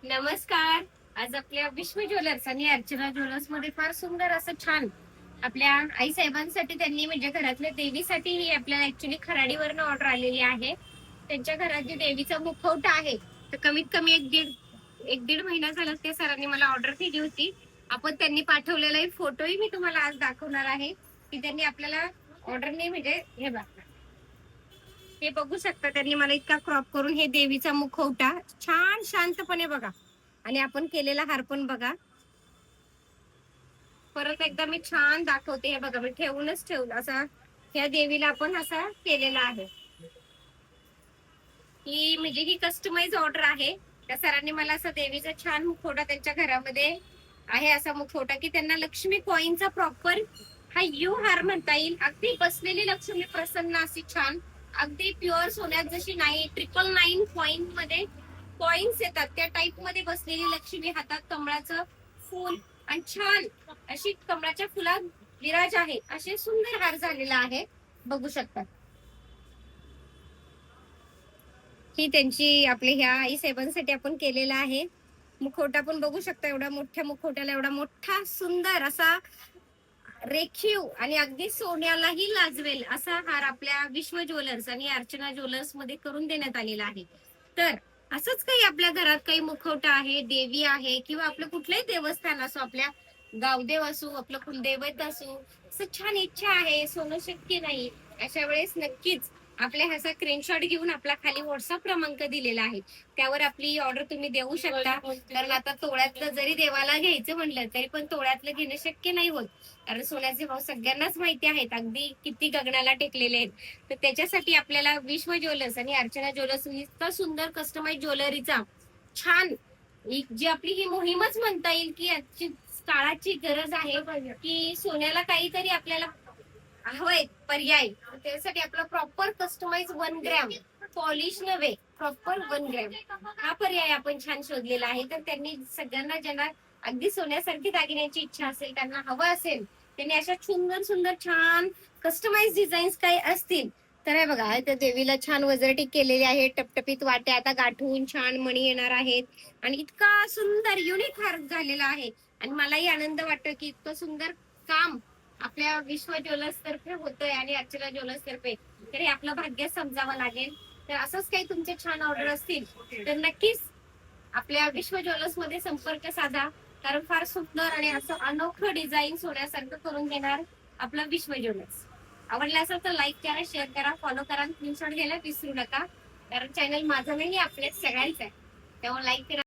नमस्कार. आज आपल्या विश्व ज्वेलर्स आणि अर्चना ज्वेलर्स मध्ये फार सुंदर असं छान आपल्या आई साहेबांसाठी त्यांनी म्हणजे घरातल्या देवीसाठी ही आपल्याला ऍक्च्युली खराडीवरनं ऑर्डर आलेली आहे. त्यांच्या घरात जे देवीचा मुखवटा आहे तर कमीत कमी एक दीड महिना झाला त्या सरांनी मला ऑर्डर दिली होती. आपण त्यांनी पाठवलेला एक फोटोही मी तुम्हाला आज दाखवणार आहे की त्यांनी आपल्याला ऑर्डर नाही म्हणजे हे बघा हे बघू शकता त्यांनी मला इतका क्रॉप करून हे देवीचा मुखवटा छान शांतपणे बघा आणि आपण केलेला हार पण बघा. परत एकदा मी छान दाखवते हे बघा मी ठेवूनच ठेवलं असा ह्या देवीला आपण असा केलेला आहे. ही म्हणजे ही कस्टमाइज ऑर्डर आहे. त्या सरांनी मला असं देवीचा छान मुखवटा त्यांच्या घरामध्ये आहे असा मुखवटा की त्यांना लक्ष्मी कॉईनचा प्रॉपर हा यू हार म्हणता येईल. अगदी बसलेली लक्ष्मी प्रसन्न अशी छान अगदी प्युअर सोन्यात जशी 999 कॉईन मध्ये कॉइन्स येतात त्या टाइप मध्ये बसलेली लक्ष्मी हातात कमळाचं फूल आणि छान अशी कमळाच्या फुलात विराज आहे असे सुंदर हार झालेला आहे. बघू शकता ही त्यांची आपल्या ह्या आई साहेबांसाठी आपण केलेला आहे. मुखवटा पण बघू शकता एवढा मोठ्या मुखवट्याला एवढा मोठा सुंदर असा रेखीव आणि अगदी सोन्यालाही लाजवेल असा हार आपल्या विश्व ज्वेलर्स आणि अर्चना ज्वेलर्स मध्ये करून देण्यात आलेला आहे. तर असंच काही आपल्या घरात काही मुखवटा आहे देवी आहे किंवा आपलं कुठलंही देवस्थान असो आपल्या गावदेव असो आपलं कुलदैवत असो असं छान इच्छा आहे सोनं शक्य नाही अशा वेळेस नक्कीच आपल्या ह्याचा स्क्रीनशॉट घेऊन आपला खाली व्हॉट्सअप क्रमांक दिलेला आहे त्यावर आपली ऑर्डर तुम्ही देऊ शकता. कारण आता तोळ्यातलं जरी देवाला घ्यायचं म्हटलं तरी पण तोळ्यातलं घेणं शक्य नाही होत. कारण सोन्याचे भाव सगळ्यांनाच माहिती आहेत अगदी किती गगनाला टेकलेले आहेत. तर त्याच्यासाठी आपल्याला विश्व ज्वेलर्स आणि अर्चना ज्वेलर्स इतका सुंदर कस्टमाइज ज्वेलरीचा छान जी आपली ही मोहीमच म्हणता येईल की आजची काळाची गरज आहे की सोन्याला काहीतरी आपल्याला हवंय पर्याय. त्यासाठी आपला प्रॉपर कस्टमाइज 1 ग्रॅम पॉलिश नव्हे प्रॉपर 1 ग्रॅम हा पर्याय आपण छान शोधलेला आहे. तर त्यांनी सगळ्यांना ज्यांना अगदी सोन्यासारखी दागिन्याची इच्छा असेल त्यांना हवं असेल त्यांनी अशा सुंदर सुंदर छान कस्टमाइज डिझाईन्स काही असतील तर हे बघा त्या देवीला छान वजरटी केलेली आहे. टपटपीत वाट्या आता गाठून छान मणी येणार आहेत आणि इतका सुंदर युनिक हार झालेला आहे. आणि मलाही आनंद वाटतो की इतकं सुंदर काम आपल्या विश्व ज्वेलर्स तर्फे होतंय आणि अर्चना ज्वेलर्स तर्फे तर हे आपलं भाग्य समजावं लागेल. तर असंच काही तुमचे छान ऑर्डर असतील तर नक्कीच आपल्या विश्व ज्वेलर्स मध्ये संपर्क साधा. कारण फार सुंदर आणि असं अनोखं डिझाईन सोन्यासारखं करून देणार आपलं विश्व ज्वेलर्स. आवडलं असेल तर लाईक करा शेअर करा फॉलो करा स्क्रीनशॉट घ्यायला विसरू नका. कारण चॅनल माझं नाही आपल्या सगळ्यांचं आहे त्यामुळे लाईक करा.